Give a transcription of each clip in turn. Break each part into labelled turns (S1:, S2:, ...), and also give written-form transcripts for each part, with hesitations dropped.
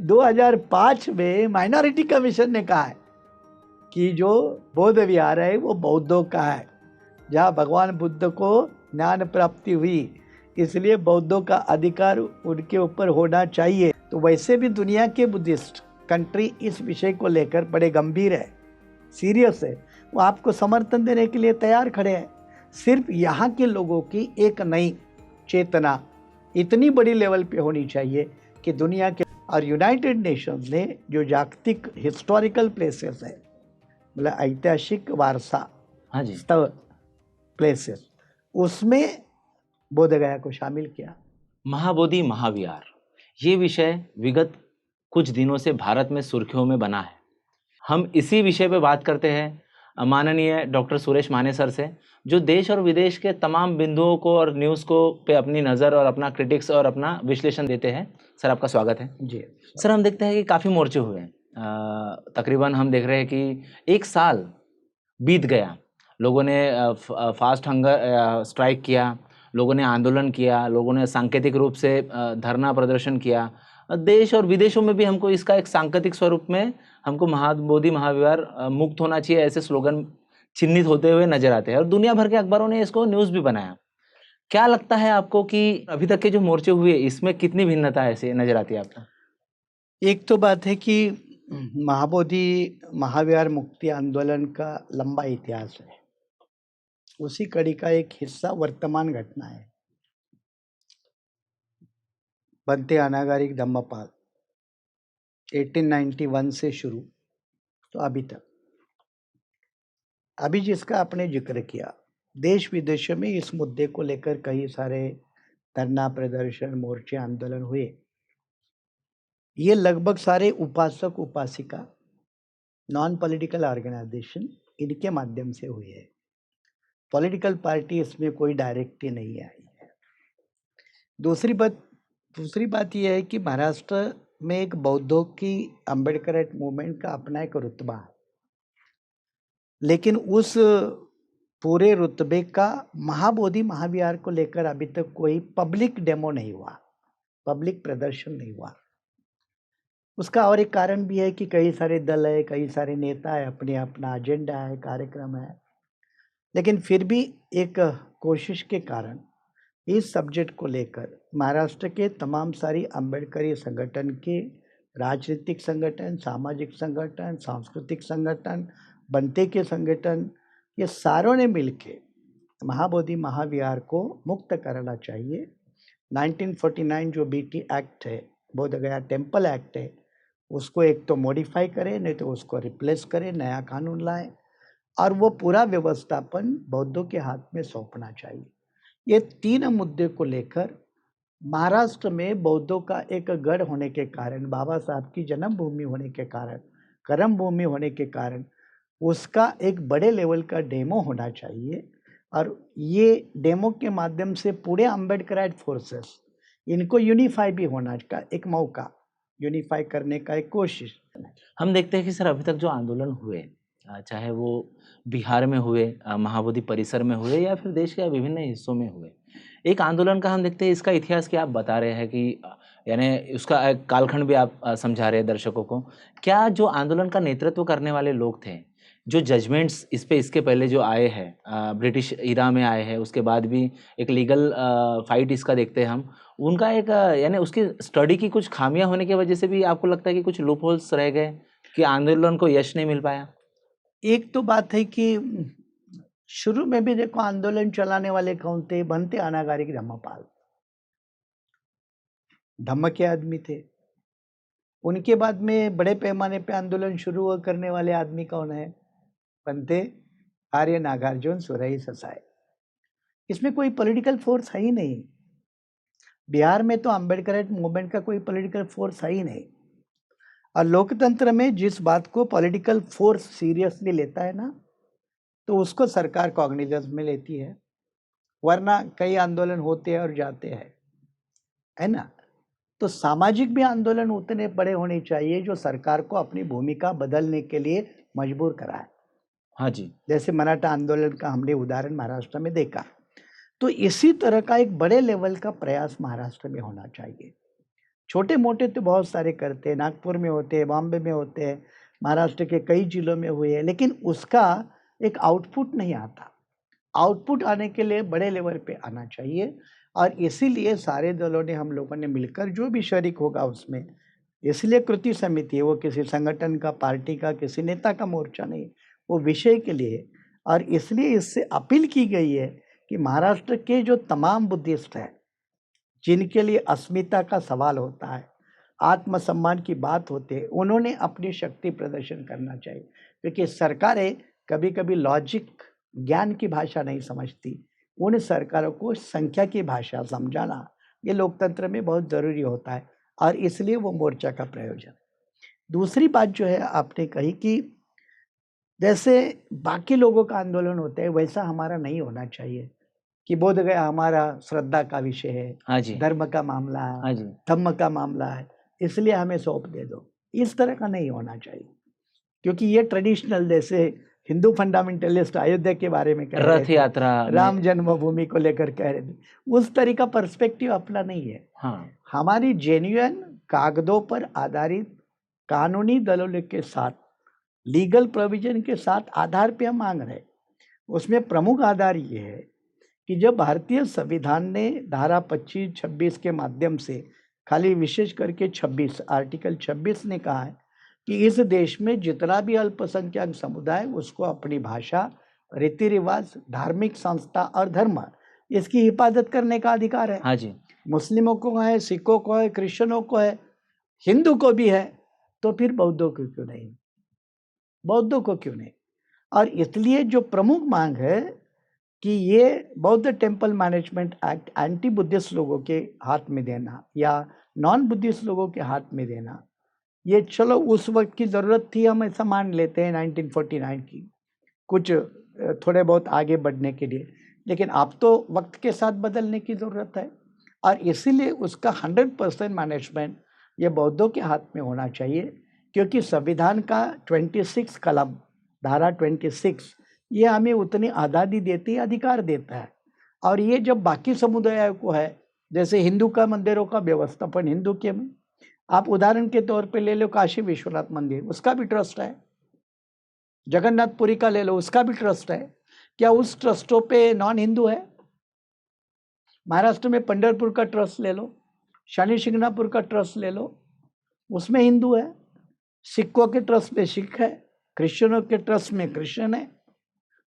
S1: 2005 में minority commission ने कहा है कि जो बौद्ध विहार है वो बौद्धों का है, जहाँ भगवान बुद्ध को ज्ञान प्राप्ति हुई, इसलिए बौद्धों का अधिकार उनके ऊपर होना चाहिए। तो वैसे भी दुनिया के बुद्धिस्ट कंट्री इस विषय को लेकर बड़े गंभीर है, सीरियस है, वो आपको समर्थन देने के लिए तैयार खड़े हैं। सिर्फ यहाँ के लोगों की एक नई चेतना इतनी बड़ी लेवल पे होनी चाहिए कि दुनिया के और यूनाइटेड नेशंस ने जो जागतिक हिस्टोरिकल प्लेसेस है, मतलब ऐतिहासिक वारसा,
S2: हाँ जी,
S1: स्थल प्लेसेस, उसमें बोधगया को शामिल किया।
S2: महाबोधि महाविहार, ये विषय विगत कुछ दिनों से भारत में सुर्खियों में बना है। हम इसी विषय पे बात करते हैं माननीय डॉक्टर सुरेश माने सर से, जो देश और विदेश के तमाम बिंदुओं को और न्यूज़ को पे अपनी नज़र और अपना क्रिटिक्स और अपना विश्लेषण देते हैं। सर, आपका स्वागत है।
S1: जी
S2: सर, हम देखते हैं कि काफ़ी मोर्चे हुए हैं। तकरीबन हम देख रहे हैं कि 1 साल बीत गया, लोगों ने फास्ट हंगर स्ट्राइक किया, लोगों ने आंदोलन किया, लोगों ने सांकेतिक रूप से धरना प्रदर्शन किया। देश और विदेशों में भी हमको इसका एक सांकेतिक स्वरूप में हमको महाबोधि महाविहार मुक्त होना चाहिए, ऐसे स्लोगन चिन्हित होते हुए नजर आते हैं और दुनिया भर के अखबारों ने इसको न्यूज़ भी बनाया। क्या लगता है आपको कि अभी तक के जो मोर्चे हुए इसमें कितनी भिन्नता ऐसे नजर आती है आपको?
S1: एक तो बात है कि महाबोधि महाविहार मुक्ति आंदोलन का लंबा इतिहास है, उसी कड़ी का एक हिस्सा वर्तमान घटना है। बनते अनागारिक धम्मपाल 1891 से शुरू तो अभी तक, अभी जिसका आपने जिक्र किया, देश विदेशों में इस मुद्दे को लेकर कई सारे धरना प्रदर्शन, मोर्चे, आंदोलन हुए। ये लगभग सारे उपासक उपासिका, नॉन पॉलिटिकल ऑर्गेनाइजेशन, इनके माध्यम से हुए है। पॉलिटिकल पार्टी इसमें कोई डायरेक्टली नहीं आई है। दूसरी बात यह है कि महाराष्ट्र में एक बौद्धों की अम्बेडकरेट मूवमेंट का अपना एक रुतबा है, लेकिन उस पूरे रुतबे का महाबोधि महाविहार को लेकर अभी तक कोई पब्लिक डेमो नहीं हुआ, पब्लिक प्रदर्शन नहीं हुआ। उसका और एक कारण भी है कि कई सारे दल है, कई सारे नेता है, अपने अपना एजेंडा है, कार्यक्रम है, लेकिन फिर भी एक कोशिश के कारण इस सब्जेक्ट को लेकर महाराष्ट्र के तमाम सारी अम्बेडकरी संगठन के, राजनीतिक संगठन, सामाजिक संगठन, सांस्कृतिक संगठन, बनते के संगठन, ये सारों ने मिलके महाबोधि महाविहार को मुक्त करना चाहिए। 1949 जो बीटी एक्ट है, बोधगया टेम्पल एक्ट है, उसको एक तो मॉडिफाई करें, नहीं तो उसको रिप्लेस करें, नया कानून लाएं और वो पूरा व्यवस्थापन बौद्धों के हाथ में सौंपना चाहिए। ये 3 मुद्दे को लेकर महाराष्ट्र में बौद्धों का एक गढ़ होने के कारण, बाबा साहब की जन्मभूमि होने के कारण, कर्म भूमि होने के कारण, उसका एक बड़े लेवल का डेमो होना चाहिए और ये डेमो के माध्यम से पूरे अम्बेडकराइट फोर्सेस, इनको यूनिफाई भी होना का एक मौका, यूनिफाई करने का एक कोशिश।
S2: हम देखते हैं कि सर, अभी तक जो आंदोलन हुए, चाहे वो बिहार में हुए, महाबोधि परिसर में हुए या फिर देश के विभिन्न हिस्सों में हुए, एक आंदोलन का हम देखते हैं, इसका इतिहास क्या आप बता रहे हैं कि यानी उसका एक कालखंड भी आप समझा रहे हैं दर्शकों को। क्या जो आंदोलन का नेतृत्व करने वाले लोग थे, जो जजमेंट्स इस पे इसके पहले जो आए हैं, ब्रिटिश इरा में आए हैं, उसके बाद भी एक लीगल फाइट इसका देखते हैं हम, उनका एक यानी उसकी स्टडी की कुछ खामियां होने की वजह से भी आपको लगता है कि कुछ लूप होल्स रह गए कि आंदोलन को यश नहीं मिल पाया?
S1: एक तो बात है कि शुरू में भी देखो आंदोलन चलाने वाले कौन थे, बनते अनागारिक धम्मपाल, धम्म के आदमी थे। उनके बाद में बड़े पैमाने पे आंदोलन शुरू करने वाले आदमी कौन है? बनते आर्य नागार्जुन सुरई ससाई। इसमें कोई पॉलिटिकल फोर्स है ही नहीं। बिहार में तो अम्बेडकरेट मूवमेंट का कोई पॉलिटिकल फोर्स है ही नहीं। और लोकतंत्र में जिस बात को पॉलिटिकल फोर्स सीरियसली लेता है ना, तो उसको सरकार कॉग्निजेंस में लेती है, वरना कई आंदोलन होते हैं और जाते हैं, है ना। तो सामाजिक भी आंदोलन उतने बड़े होने चाहिए जो सरकार को अपनी भूमिका बदलने के लिए मजबूर कराए।
S2: हाँ जी,
S1: जैसे मराठा आंदोलन का हमने उदाहरण महाराष्ट्र में देखा। तो इसी तरह का एक बड़े लेवल का प्रयास महाराष्ट्र में होना चाहिए। छोटे मोटे तो बहुत सारे करते हैं, नागपुर में होते हैं, बॉम्बे में होते हैं, महाराष्ट्र के कई जिलों में हुए हैं, लेकिन उसका एक आउटपुट नहीं आता। आउटपुट आने के लिए बड़े लेवल पे आना चाहिए, और इसीलिए सारे दलों ने, हम लोगों ने मिलकर, जो भी शरीक होगा उसमें, इसलिए कृति समिति है, वो किसी संगठन का, पार्टी का, किसी नेता का मोर्चा नहीं, वो विषय के लिए। और इसलिए इससे अपील की गई है कि महाराष्ट्र के जो तमाम बुद्धिस्ट हैं, जिनके लिए अस्मिता का सवाल होता है, आत्मसम्मान की बात होती है, उन्होंने अपनी शक्ति प्रदर्शन करना चाहिए। क्योंकि सरकारें कभी कभी लॉजिक, ज्ञान की भाषा नहीं समझती, उन सरकारों को संख्या की भाषा समझाना ये लोकतंत्र में बहुत ज़रूरी होता है, और इसलिए वो मोर्चा का प्रयोजन। दूसरी बात जो है आपने कही कि जैसे बाकी लोगों का आंदोलन होता है, वैसा हमारा नहीं होना चाहिए कि बोध गया हमारा श्रद्धा का विषय है,
S2: हाँ जी,
S1: धर्म का मामला है,
S2: हाँ जी,
S1: धम्म का मामला है, इसलिए हमें सौंप दे दो। इस तरह का नहीं होना चाहिए, क्योंकि ये ट्रेडिशनल, जैसे हिंदू फंडामेंटलिस्ट अयोध्या के बारे में कह रहे
S2: रथ
S1: थे,
S2: यात्रा
S1: राम
S2: में,
S1: जन्मभूमि को लेकर कह रहे थे, उस तरीका पर्सपेक्टिव अपना नहीं है।
S2: हाँ,
S1: हमारी जेन्युइन कागजों पर आधारित कानूनी दलील के साथ, लीगल प्रोविजन के साथ आधार पे हम मांग रहे हैं। उसमें प्रमुख आधार ये है कि जब भारतीय संविधान ने धारा 25-26 के माध्यम से, खाली विशेष करके 26, आर्टिकल 26 ने कहा है कि इस देश में जितना भी अल्पसंख्यक समुदाय, उसको अपनी भाषा, रीति रिवाज, धार्मिक संस्था और धर्म, इसकी हिफाजत करने का अधिकार है।
S2: हाँ जी,
S1: मुस्लिमों को है, सिखों को है, क्रिश्चियनों को है, हिंदू को भी है, तो फिर बौद्धों को क्यों नहीं? बौद्धों को क्यों नहीं? और इसलिए जो प्रमुख मांग है कि ये बौद्ध temple management act anti Buddhist लोगों के हाथ में देना या नॉन बुद्धिस्ट लोगों के हाथ में देना, ये चलो उस वक्त की ज़रूरत थी, हम ऐसा मान लेते हैं 1949 की, कुछ थोड़े बहुत आगे बढ़ने के लिए, लेकिन अब तो वक्त के साथ बदलने की ज़रूरत है, और इसीलिए उसका 100% मैनेजमेंट ये बौद्धों के हाथ में होना चाहिए। क्योंकि संविधान का 26 कलम, धारा 26, ये हमें उतनी आज़ादी देती है, अधिकार देता है। और ये जब बाकी समुदायों को है, जैसे हिंदू का मंदिरों का व्यवस्थापन हिंदू के में, आप उदाहरण के तौर पे ले लो काशी विश्वनाथ मंदिर, उसका भी ट्रस्ट है। जगन्नाथपुरी का ले लो, उसका भी ट्रस्ट है। क्या उस ट्रस्टों पे नॉन हिंदू है? महाराष्ट्र में पंढरपुर का ट्रस्ट ले लो, शनि शिंगणापुर का ट्रस्ट ले लो, उसमें हिंदू है। सिखों के ट्रस्ट में सिख है, क्रिश्चियनों के ट्रस्ट में क्रिश्चियन है,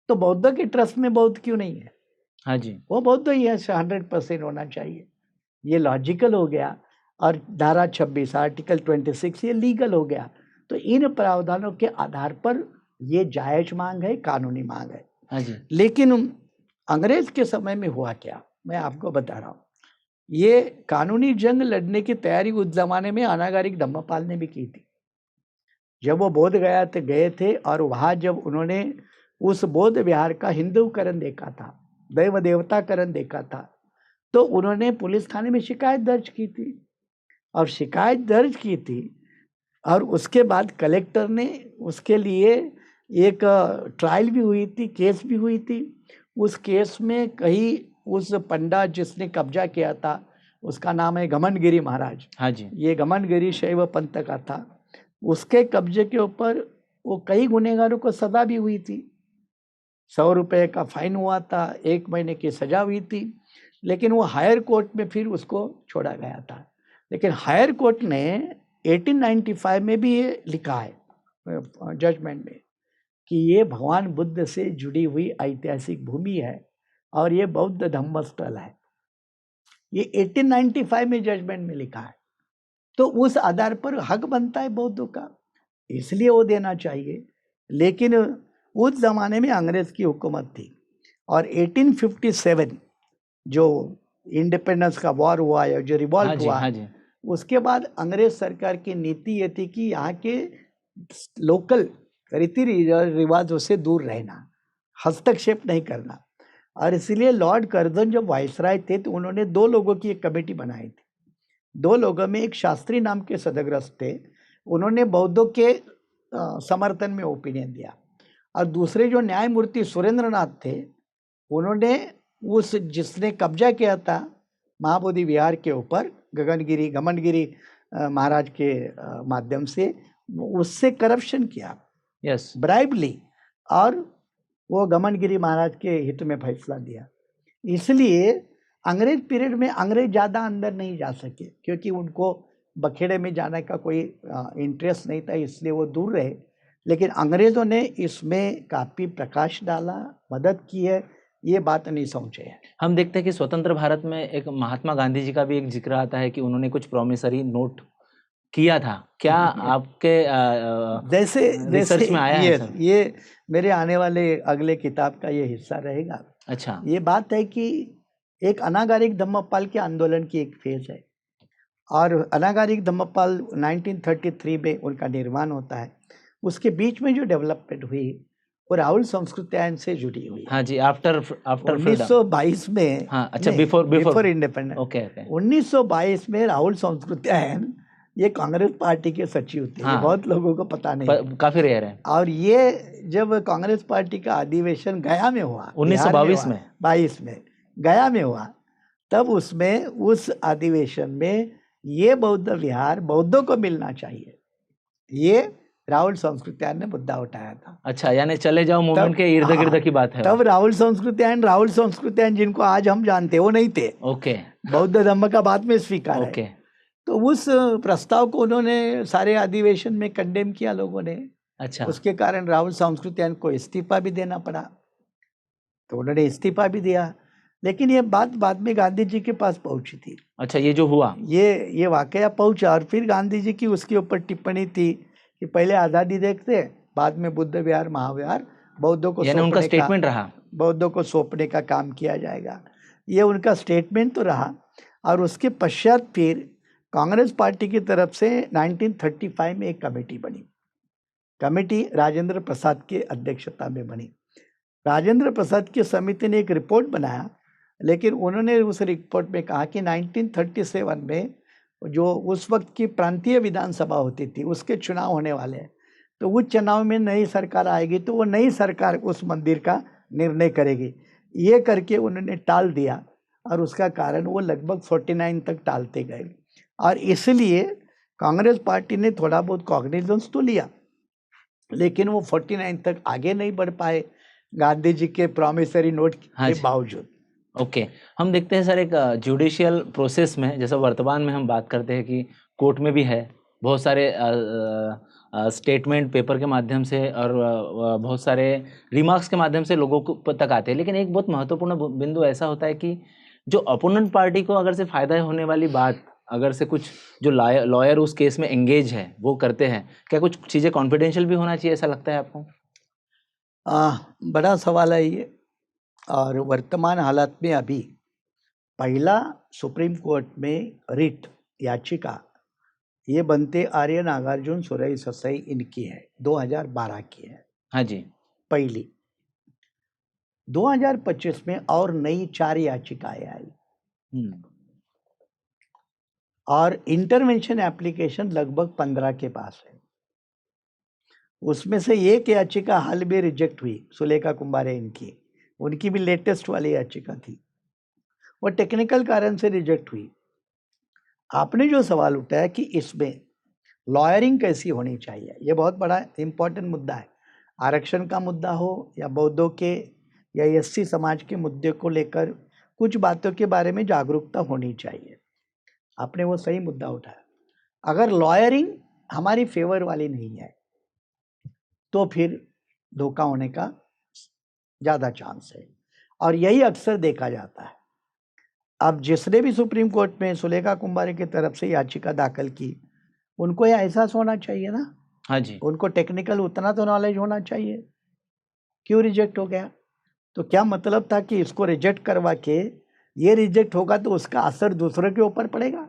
S1: तो बौद्ध के ट्रस्ट में बौद्ध क्यों नहीं है?
S2: हाँ जी,
S1: वो बौद्ध ही है, 100% होना चाहिए। ये लॉजिकल हो गया। और धारा 26, आर्टिकल 26 ये लीगल हो गया। तो इन प्रावधानों के आधार पर ये जायज मांग है, कानूनी मांग है।
S2: हाँ जी,
S1: लेकिन अंग्रेज के समय में हुआ क्या, मैं आपको बता रहा हूँ। ये कानूनी जंग लड़ने की तैयारी उस जमाने में अनागारिक धम्मपाल ने भी की थी। जब वो बोध गया गए थे, और वहाँ जब उन्होंने उस बौद्ध विहार का हिंदूकरण देखा था, दैव देवताकरण देखा था, तो उन्होंने पुलिस थाने में शिकायत दर्ज की थी। और शिकायत दर्ज की थी, और उसके बाद कलेक्टर ने उसके लिए एक ट्रायल भी हुई थी, केस भी हुई थी। उस केस में कहीं उस पंडा जिसने कब्जा किया था, उसका नाम है घमंडगिरी महाराज।
S2: हाँ जी,
S1: ये घमंडगिरी शैव पंथ का था। उसके कब्जे के ऊपर वो कई गुनहगारों को सजा भी हुई थी। 100 रुपये का फाइन हुआ था, 1 महीने की सजा हुई थी। लेकिन वो हायर कोर्ट में फिर उसको छोड़ा गया था। लेकिन हायर कोर्ट ने 1895 में भी ये लिखा है जजमेंट में कि ये भगवान बुद्ध से जुड़ी हुई ऐतिहासिक भूमि है, और ये बौद्ध धम्म स्थल है। ये 1895 में जजमेंट में लिखा है। तो उस आधार पर हक बनता है बौद्धों का, इसलिए वो देना चाहिए। लेकिन उस जमाने में अंग्रेज की हुकूमत थी, और 1857 जो इंडिपेंडेंस का वॉर हुआ या जो
S2: हाँ
S1: रिवॉल्ट
S2: जी,
S1: हुआ,
S2: हाँ जी,
S1: उसके बाद अंग्रेज सरकार की नीति ये थी कि यहाँ के लोकल रीति रिवाजों से दूर रहना, हस्तक्षेप नहीं करना। और इसलिए लॉर्ड कर्जन जब वायसराय थे, तो उन्होंने 2 लोगों की एक कमेटी बनाई थी। 2 लोगों में एक शास्त्री नाम के सदग्रस्त थे, उन्होंने बौद्धों के समर्थन में ओपिनियन दिया। और दूसरे जो न्यायमूर्ति सुरेंद्रनाथ थे, उन्होंने उस जिसने कब्जा किया था महाबोधि विहार के ऊपर गगनगिरी घमंडगिरी महाराज के माध्यम से उससे करप्शन किया,
S2: यस,
S1: ब्राइब ली और वो घमंडगिरी महाराज के हित में फैसला दिया। इसलिए अंग्रेज पीरियड में अंग्रेज ज़्यादा अंदर नहीं जा सके, क्योंकि उनको बखेड़े में जाने का कोई इंटरेस्ट नहीं था, इसलिए वो दूर रहे। लेकिन अंग्रेज़ों ने इसमें काफ़ी प्रकाश डाला, मदद की है, ये बात नहीं समझे है।
S2: हम देखते हैं कि स्वतंत्र भारत में एक महात्मा गांधी जी का भी एक जिक्र आता है कि उन्होंने कुछ प्रॉमिसरी नोट किया था। क्या आपके
S1: जैसे
S2: रिसर्च
S1: जैसे
S2: में आया है सर?
S1: ये मेरे आने वाले अगले किताब का ये हिस्सा रहेगा।
S2: अच्छा,
S1: ये बात है कि एक अनागारिक धम्मपाल के आंदोलन की एक फेज है, और अनागारिक धम्मपाल 1933 में उनका निर्माण होता है। उसके बीच में जो डेवलपमेंट हुई वो राहुल संस्कृत्यायन से जुड़ी हुई है।
S2: हाँ जी, आफ्टर फ्रीडम।
S1: 1922 में,
S2: हाँ, अच्छा,
S1: नहीं,
S2: before
S1: before independence,
S2: okay okay,
S1: 1922 में राहुल संस्कृत्यायन ये कांग्रेस पार्टी के सचिव थे। ये
S2: हाँ,
S1: बहुत लोगों को पता नहीं।
S2: काफी रेयर है।
S1: और ये जब कांग्रेस पार्टी का अधिवेशन गया में हुआ, बिहार
S2: 1922
S1: हुआ,
S2: में
S1: 22 में गया में हुआ, तब उसमें उस अधिवेशन में ये बौद्ध विहार बौद्धों को मिलना चाहिए, ये राहुल संस्कृत्यायन ने मुद्दा उठाया था।
S2: अच्छा, यानी चले जाओ मूवमेंट के इर्द गिर्द की बात है।
S1: तब राहुल संस्कृत्यायन जिनको आज हम जानते हैं वो नहीं थे।
S2: ओके,
S1: बौद्ध धर्म का बाद में स्वीकार
S2: ओके,
S1: है। तो उस प्रस्ताव को उन्होंने सारे अधिवेशन में कंडेम किया लोगों ने।
S2: अच्छा,
S1: उसके कारण राहुल संस्कृत्यायन को इस्तीफा भी देना पड़ा, तो उन्होंने इस्तीफा भी दिया। लेकिन ये बात बाद में गांधी जी के पास पहुंची थी।
S2: अच्छा, ये जो हुआ,
S1: ये वाकया पहुंचा, और फिर गांधी जी की उसके ऊपर टिप्पणी थी कि पहले आज़ादी देखते, बाद में बुद्ध विहार महाविहार बौद्धों को
S2: यानी उनका
S1: सौंपने का,
S2: स्टेटमेंट रहा।
S1: बौद्धों को सौंपने का काम किया जाएगा। ये उनका स्टेटमेंट तो रहा। और उसके पश्चात फिर कांग्रेस पार्टी की तरफ से 1935 में एक कमेटी बनी। कमेटी राजेंद्र प्रसाद की अध्यक्षता में बनी। राजेंद्र प्रसाद की समिति ने एक रिपोर्ट बनाया, लेकिन उन्होंने उस रिपोर्ट में कहा कि 1937 में जो उस वक्त की प्रांतीय विधानसभा होती थी उसके चुनाव होने वाले हैं, तो उस चुनाव में नई सरकार आएगी तो वो नई सरकार उस मंदिर का निर्णय करेगी। ये करके उन्होंने टाल दिया, और उसका कारण वो लगभग 49 तक टालते गए। और इसलिए कांग्रेस पार्टी ने थोड़ा बहुत कॉग्निजेंस तो लिया, लेकिन वो 49 तक आगे नहीं बढ़ पाए गांधी जी के प्रॉमिसरी नोट
S2: हाँ
S1: के
S2: जी,
S1: बावजूद।
S2: ओके। हम देखते हैं सर, एक जुडिशियल प्रोसेस में, जैसे वर्तमान में हम बात करते हैं कि कोर्ट में भी है, बहुत सारे स्टेटमेंट पेपर के माध्यम से और बहुत सारे रिमार्क्स के माध्यम से लोगों को तक आते हैं। लेकिन एक बहुत महत्वपूर्ण बिंदु ऐसा होता है कि जो अपोनेंट पार्टी को अगर से फ़ायदा होने वाली बात, अगर से कुछ जो लॉयर उस केस में एंगेज है वो करते हैं, क्या कुछ चीज़ें कॉन्फिडेंशियल भी होना चाहिए, ऐसा लगता है आपको?
S1: बड़ा सवाल है ये। और वर्तमान हालात में अभी पहला सुप्रीम कोर्ट में रिट याचिका ये बनते आर्य नागार्जुन सुरई ससाई इनकी है, 2012 की है
S2: हाँ जी,
S1: पहली। 2025 में और नई 4 याचिकाएं आई, और इंटरवेंशन एप्लीकेशन लगभग 15 के पास है। उसमें से एक याचिका हाल में रिजेक्ट हुई, सुलेखा कुंभारे इनकी, उनकी भी लेटेस्ट वाली याचिका थी, वो टेक्निकल कारण से रिजेक्ट हुई। आपने जो सवाल उठाया कि इसमें लॉयरिंग कैसी होनी चाहिए, ये बहुत बड़ा इंपॉर्टेंट मुद्दा है। आरक्षण का मुद्दा हो या बौद्धों के या एससी समाज के मुद्दे को लेकर कुछ बातों के बारे में जागरूकता होनी चाहिए। आपने वो सही मुद्दा उठाया। अगर लॉयरिंग हमारी फेवर वाली नहीं है तो फिर धोखा होने का ज़्यादा चांस है, और यही अक्सर देखा जाता है। अब जिसने भी सुप्रीम कोर्ट में सुलेखा कुंभारे की तरफ से याचिका दाखिल की, उनको यह एहसास होना चाहिए ना,
S2: हाँ जी,
S1: उनको टेक्निकल उतना तो नॉलेज होना चाहिए। क्यों रिजेक्ट हो गया? तो क्या मतलब था कि इसको रिजेक्ट करवा के ये रिजेक्ट होगा तो उसका असर दूसरों के ऊपर पड़ेगा?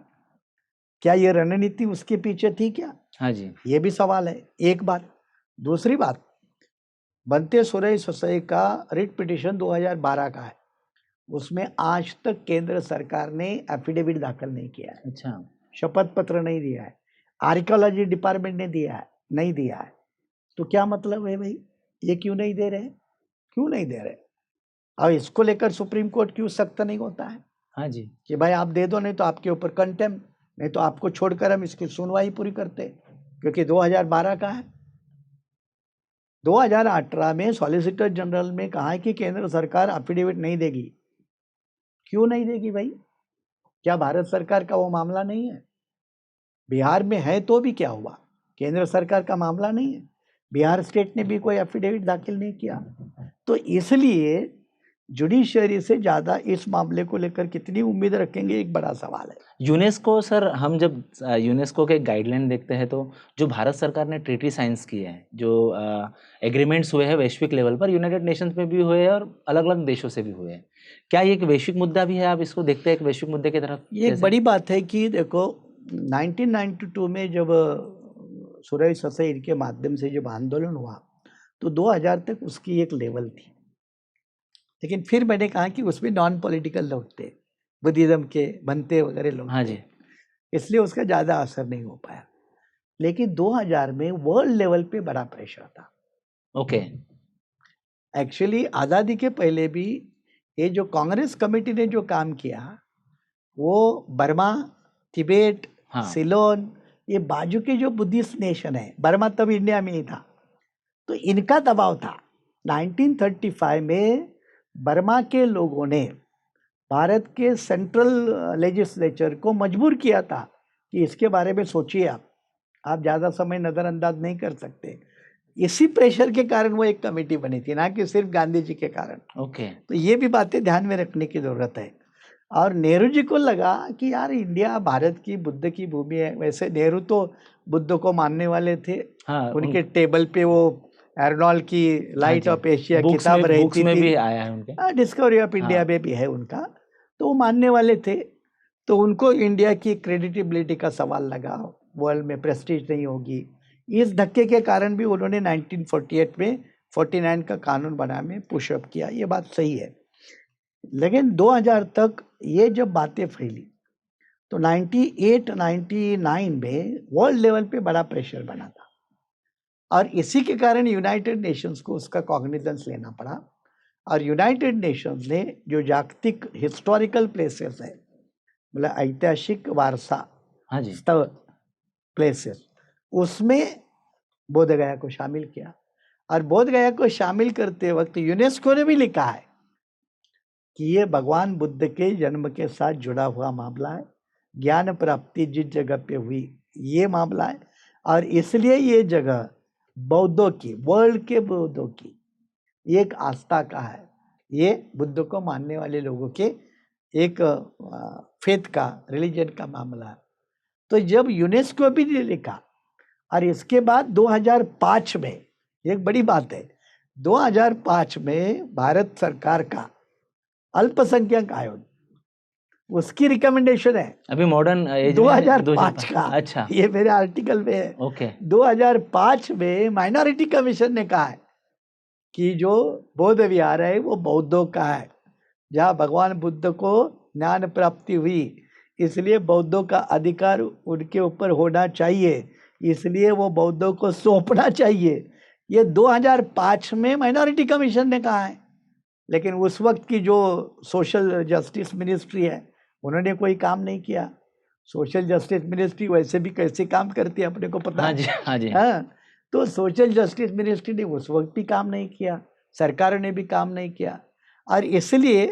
S1: क्या ये रणनीति उसके पीछे थी क्या?
S2: हाँ जी,
S1: ये भी सवाल है, एक बात। दूसरी बात, बनते सुरई ससाई का रिट पिटिशन 2012 का है, उसमें आज तक केंद्र सरकार ने एफिडेविट दाखिल नहीं किया है,
S2: अच्छा,
S1: शपथ पत्र नहीं दिया है, आर्कियोलॉजी डिपार्टमेंट ने दिया है, नहीं दिया है। तो क्या मतलब है भाई, ये क्यों नहीं दे रहे? क्यों नहीं दे रहे? और इसको लेकर सुप्रीम कोर्ट क्यों सख्त नहीं होता है?
S2: हाँ जी।
S1: कि भाई आप दे दो, नहीं तो आपके ऊपर कंटेम्प्ट, नहीं तो आपको छोड़कर हम इसकी सुनवाई पूरी करते, क्योंकि 2012 का है। 2018 में सॉलिसिटर जनरल में कहा है कि केंद्र सरकार अफिडेविट नहीं देगी। क्यों नहीं देगी भाई? क्या भारत सरकार का वो मामला नहीं है? बिहार में है तो भी क्या हुआ? केंद्र सरकार का मामला नहीं है। बिहार स्टेट ने भी कोई एफिडेविट दाखिल नहीं किया। तो इसलिए जुडिशरी से ज़्यादा इस मामले को लेकर कितनी उम्मीद रखेंगे, एक बड़ा सवाल है।
S2: यूनेस्को सर, हम जब यूनेस्को के गाइडलाइन देखते हैं तो जो भारत सरकार ने ट्रीटी साइंस किए हैं, जो एग्रीमेंट्स हुए हैं वैश्विक लेवल पर, यूनाइटेड नेशंस में भी हुए हैं और अलग अलग देशों से भी हुए हैं, क्या ये एक वैश्विक मुद्दा भी है? आप इसको देखते हैं एक वैश्विक मुद्दे की तरफ?
S1: ये एक बड़ी बात है कि देखो 1992 में जब सुरेश ससैर के माध्यम से जब आंदोलन हुआ तो 2000 तक उसकी एक लेवल थी, लेकिन फिर मैंने कहा कि उसमें नॉन पॉलिटिकल लोग थे, बुद्धिज्म के बनते वगैरह लोग
S2: हाँ
S1: थे,
S2: जी।
S1: इसलिए उसका ज़्यादा असर नहीं हो पाया। लेकिन 2000 में वर्ल्ड लेवल पे बड़ा प्रेशर था।
S2: ओके।
S1: एक्चुअली आज़ादी के पहले भी ये जो कांग्रेस कमेटी ने जो काम किया, वो बर्मा, तिबेट,
S2: हाँ।
S1: सिलोन, ये बाजू के जो बुद्धिस्ट नेशन है, बर्मा तब इंडिया में ही था, तो इनका दबाव था। 1935 में बर्मा के लोगों ने भारत के सेंट्रल लेजिस्लेचर को मजबूर किया था कि इसके बारे में सोचिए, आप ज़्यादा समय नज़रअंदाज नहीं कर सकते। इसी प्रेशर के कारण वो एक कमेटी बनी थी, ना कि सिर्फ गांधी जी के कारण।
S2: ओके।
S1: तो ये भी बातें ध्यान में रखने की ज़रूरत है। और नेहरू जी को लगा कि यार इंडिया भारत की बुद्ध की भूमि है। वैसे नेहरू तो बुद्ध को मानने वाले थे।
S2: हाँ,
S1: उनके टेबल पे वो एर्नॉल की लाइट ऑफ एशिया किताब
S2: बुक्स
S1: रहती
S2: में
S1: थी,
S2: भी आया है उनके।
S1: डिस्कवरी ऑफ इंडिया
S2: हाँ।
S1: में भी है उनका, तो वो मानने वाले थे। तो उनको इंडिया की क्रेडिटेबिलिटी का सवाल लगा, वर्ल्ड में प्रेस्टीज नहीं होगी। इस धक्के के कारण भी उन्होंने 1948 में 49 का कानून बनाने में पुशअप किया, ये बात सही है। लेकिन 2000 तक ये जब बातें फैली तो 98-99 में वर्ल्ड लेवल पे बड़ा प्रेशर बना था, और इसी के कारण यूनाइटेड नेशंस को उसका कॉग्निजेंस लेना पड़ा। और यूनाइटेड नेशंस ने जो जागतिक हिस्टोरिकल प्लेसेस है, मतलब ऐतिहासिक वारसा
S2: हाँ जी।
S1: स्थल प्लेसेस, उसमें बोध गया को शामिल किया। और बोध गया को शामिल करते वक्त यूनेस्को ने भी लिखा है कि ये भगवान बुद्ध के जन्म के साथ जुड़ा हुआ मामला है, ज्ञान प्राप्ति जिस जगह पे हुई ये मामला है, और इसलिए ये जगह बौद्धों की, वर्ल्ड के बौद्धों की एक आस्था का है, ये बुद्ध को मानने वाले लोगों के एक फेथ का, रिलीजन का मामला है। तो जब यूनेस्को भी ने लिखा, और इसके बाद 2005 में, एक बड़ी बात है, 2005 में भारत सरकार का अल्पसंख्यक आयोग, उसकी रिकमेंडेशन है
S2: अभी मॉडर्न एज
S1: 2005 का,
S2: अच्छा।
S1: ये मेरे आर्टिकल में है।
S2: ओके।
S1: 2005 में माइनॉरिटी कमीशन ने कहा है कि जो बौद्ध विहार है वो बौद्धों का है, जहाँ भगवान बुद्ध को ज्ञान प्राप्ति हुई, इसलिए बौद्धों का अधिकार उनके ऊपर होना चाहिए, इसलिए वो बौद्धों को सौंपना चाहिए। ये 2005 में माइनॉरिटी कमीशन ने कहा है। लेकिन उस वक्त की जो सोशल जस्टिस मिनिस्ट्री है, उन्होंने कोई काम नहीं किया। सोशल जस्टिस मिनिस्ट्री वैसे भी कैसे काम करती है अपने को पता
S2: हाँ
S1: है।
S2: जी। हाँ जी।
S1: हाँ, तो सोशल जस्टिस मिनिस्ट्री ने उस वक्त भी काम नहीं किया, सरकार ने भी काम नहीं किया, और इसलिए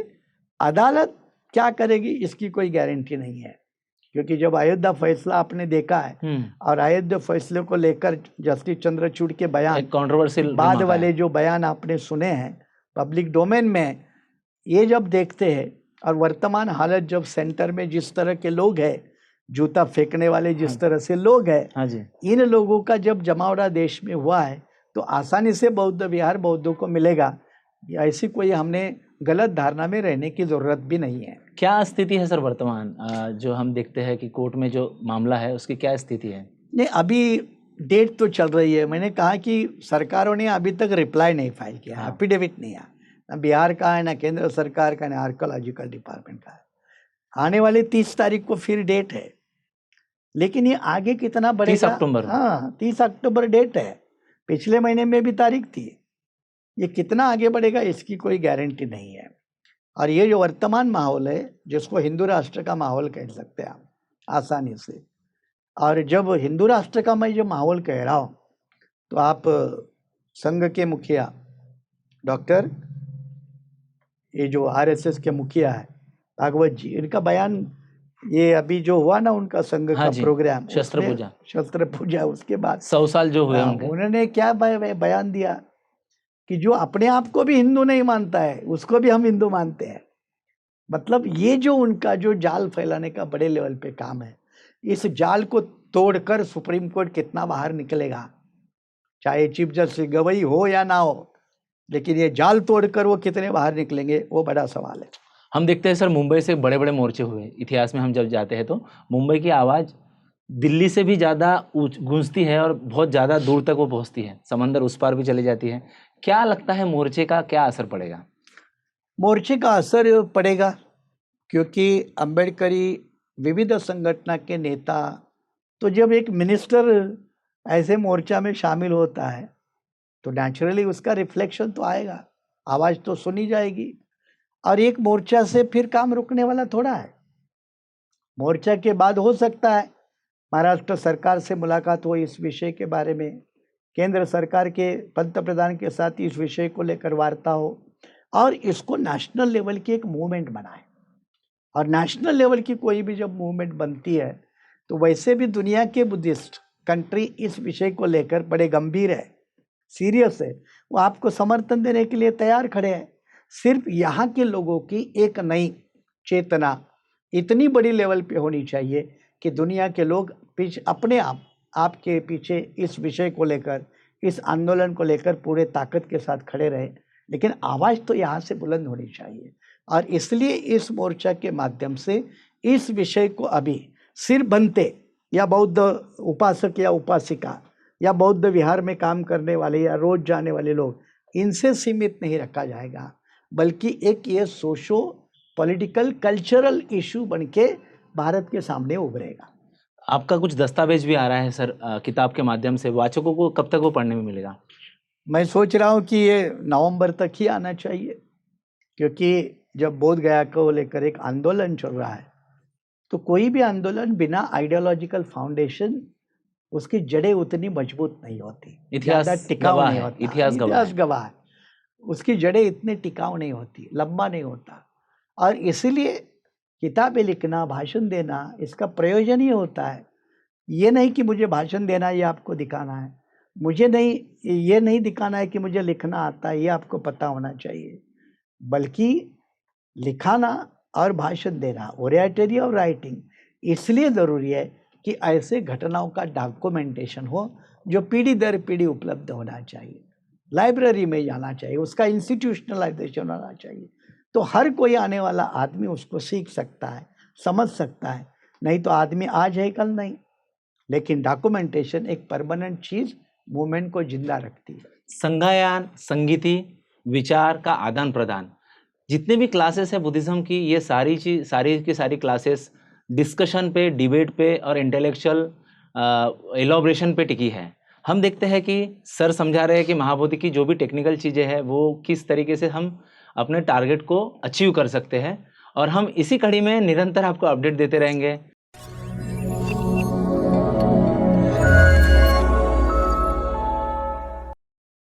S1: अदालत क्या करेगी इसकी कोई गारंटी नहीं है। क्योंकि जब अयोध्या फैसला आपने देखा है, और अयोध्या फैसले को लेकर जस्टिस चंद्रचूड़ के बयान,
S2: कंट्रोवर्शियल
S1: बाद वाले जो बयान आपने सुने हैं पब्लिक डोमेन में, ये जब देखते हैं, और वर्तमान हालत जब सेंटर में जिस तरह के लोग हैं, जूता फेंकने वाले जिस तरह से लोग हैं,
S2: हाँ जी।
S1: इन लोगों का जब जमावड़ा देश में हुआ है, तो आसानी से बौद्ध विहार बौद्धों को मिलेगा, ऐसी कोई हमने गलत धारणा में रहने की ज़रूरत भी नहीं है।
S2: क्या स्थिति है सर वर्तमान, जो हम देखते हैं कि कोर्ट में जो मामला है उसकी क्या स्थिति है?
S1: नहीं, अभी डेट तो चल रही है। मैंने कहा कि सरकारों ने अभी तक रिप्लाई नहीं फाइल किया, एफिडेविट नहीं आया, ना बिहार का है, ना केंद्र सरकार का, ना आर्कोलॉजिकल डिपार्टमेंट का है। आने वाले 30 तारीख को फिर डेट है, लेकिन ये आगे कितना बढ़ेगा?
S2: 30 अक्टूबर।
S1: हाँ, 30 अक्टूबर डेट है, पिछले महीने में भी तारीख थी। ये कितना आगे बढ़ेगा इसकी कोई गारंटी नहीं है। और ये जो वर्तमान माहौल है, जिसको हिंदू राष्ट्र का माहौल कह सकते हैं आप आसानी से, और जब हिंदू राष्ट्र का मैं जो माहौल कह रहा हूँ, तो आप संघ के मुखिया डॉक्टर, ये जो आरएसएस के मुखिया है भागवत जी, इनका बयान, ये अभी जो हुआ ना उनका संघ
S2: हाँ
S1: का
S2: जी,
S1: प्रोग्राम,
S2: शस्त्र
S1: उसमें
S2: पूजा
S1: शस्त्र पूजा, उसके बाद
S2: 100 साल जो हुए
S1: हाँ,
S2: उनके।
S1: उन्होंने क्या बयान दिया कि जो अपने आप को भी हिंदू नहीं मानता है, उसको भी हम हिंदू मानते हैं। मतलब ये जो उनका जो जाल फैलाने का बड़े लेवल पे काम है, इस जाल को तोड़कर सुप्रीम कोर्ट कितना बाहर निकलेगा, चाहे चीफ जस्टिस गवई हो या ना हो, लेकिन ये जाल तोड़कर वो कितने बाहर निकलेंगे, वो बड़ा सवाल है।
S2: हम देखते हैं सर, मुंबई से बड़े बड़े मोर्चे हुए इतिहास में। हम जब जाते हैं तो मुंबई की आवाज़ दिल्ली से भी ज़्यादा गूंजती है और बहुत ज़्यादा दूर तक वो पहुंचती है, समंदर उस पार भी चली जाती है। क्या लगता है मोर्चे का क्या असर पड़ेगा?
S1: मोर्चे का असर पड़ेगा, क्योंकि अम्बेडकरी विविध संगठन के नेता, तो जब एक मिनिस्टर ऐसे मोर्चा में शामिल होता है तो नेचुरली उसका रिफ्लेक्शन तो आएगा, आवाज़ तो सुनी जाएगी। और एक मोर्चा से फिर काम रुकने वाला थोड़ा है। मोर्चा के बाद हो सकता है महाराष्ट्र सरकार से मुलाकात हो इस विषय के बारे में, केंद्र सरकार के पंतप्रधान के साथ इस विषय को लेकर वार्ता हो, और इसको नेशनल लेवल की एक मूवमेंट बनाए। और नेशनल लेवल की कोई भी जब मूवमेंट बनती है, तो वैसे भी दुनिया के बुद्धिस्ट कंट्री इस विषय को लेकर बड़े गंभीर है, सीरियस है, वो आपको समर्थन देने के लिए तैयार खड़े हैं। सिर्फ यहाँ के लोगों की एक नई चेतना इतनी बड़ी लेवल पे होनी चाहिए कि दुनिया के लोग पीछे अपने आप आपके पीछे इस विषय को लेकर, इस आंदोलन को लेकर पूरे ताकत के साथ खड़े रहे। लेकिन आवाज़ तो यहाँ से बुलंद होनी चाहिए, और इसलिए इस मोर्चा के माध्यम से इस विषय को अभी सिर बनते या बौद्ध उपासक या उपासिका या बौद्ध विहार में काम करने वाले या रोज जाने वाले लोग, इनसे सीमित नहीं रखा जाएगा, बल्कि एक ये सोशो पॉलिटिकल कल्चरल इशू बनके भारत के सामने उभरेगा।
S2: आपका कुछ दस्तावेज भी आ रहा है सर, किताब के माध्यम से। वाचकों को कब तक वो पढ़ने में मिलेगा?
S1: मैं सोच रहा हूँ कि ये नवंबर तक ही आना चाहिए, क्योंकि जब बोध गया को लेकर एक आंदोलन चल रहा है, तो कोई भी आंदोलन बिना आइडियोलॉजिकल फाउंडेशन, उसकी जड़ें उतनी मजबूत नहीं होती,
S2: इतिहास
S1: ज़्यादा टिकाऊ
S2: गवाह
S1: नहीं
S2: है,
S1: होता।
S2: इतिहास गवाह है।
S1: गवाह है, उसकी जड़ें इतनी टिकाऊ नहीं होती, लंबा नहीं होता। और इसलिए किताबें लिखना, भाषण देना, इसका प्रयोजन ही होता है। ये नहीं कि मुझे भाषण देना है, ये आपको दिखाना है, मुझे नहीं, ये नहीं दिखाना है कि मुझे लिखना आता है, ये आपको पता होना चाहिए, बल्कि लिखाना और भाषण देना, ओरेटरी और राइटिंग इसलिए ज़रूरी है कि ऐसे घटनाओं का डॉक्यूमेंटेशन हो, जो पीढ़ी दर पीढ़ी उपलब्ध होना चाहिए, लाइब्रेरी में जाना चाहिए, उसका इंस्टीट्यूशनलाइजेशन होना चाहिए, तो हर कोई आने वाला आदमी उसको सीख सकता है, समझ सकता है। नहीं तो आदमी आज है कल नहीं, लेकिन डॉक्यूमेंटेशन एक परमानेंट चीज़ मूवमेंट को जिंदा रखती है।
S2: संज्ञान, संगीति, विचार का आदान प्रदान, जितने भी क्लासेस है बुद्धिज्म की, ये सारी चीज, सारी की सारी क्लासेस डिस्कशन पे, डिबेट पे और इंटेलेक्चुअल एलोब्रेशन पे टिकी है। हम देखते हैं कि सर समझा रहे हैं कि महाबोधि की जो भी टेक्निकल चीज़ें हैं वो किस तरीके से हम अपने टारगेट को अचीव कर सकते हैं, और हम इसी कड़ी में निरंतर आपको अपडेट देते रहेंगे।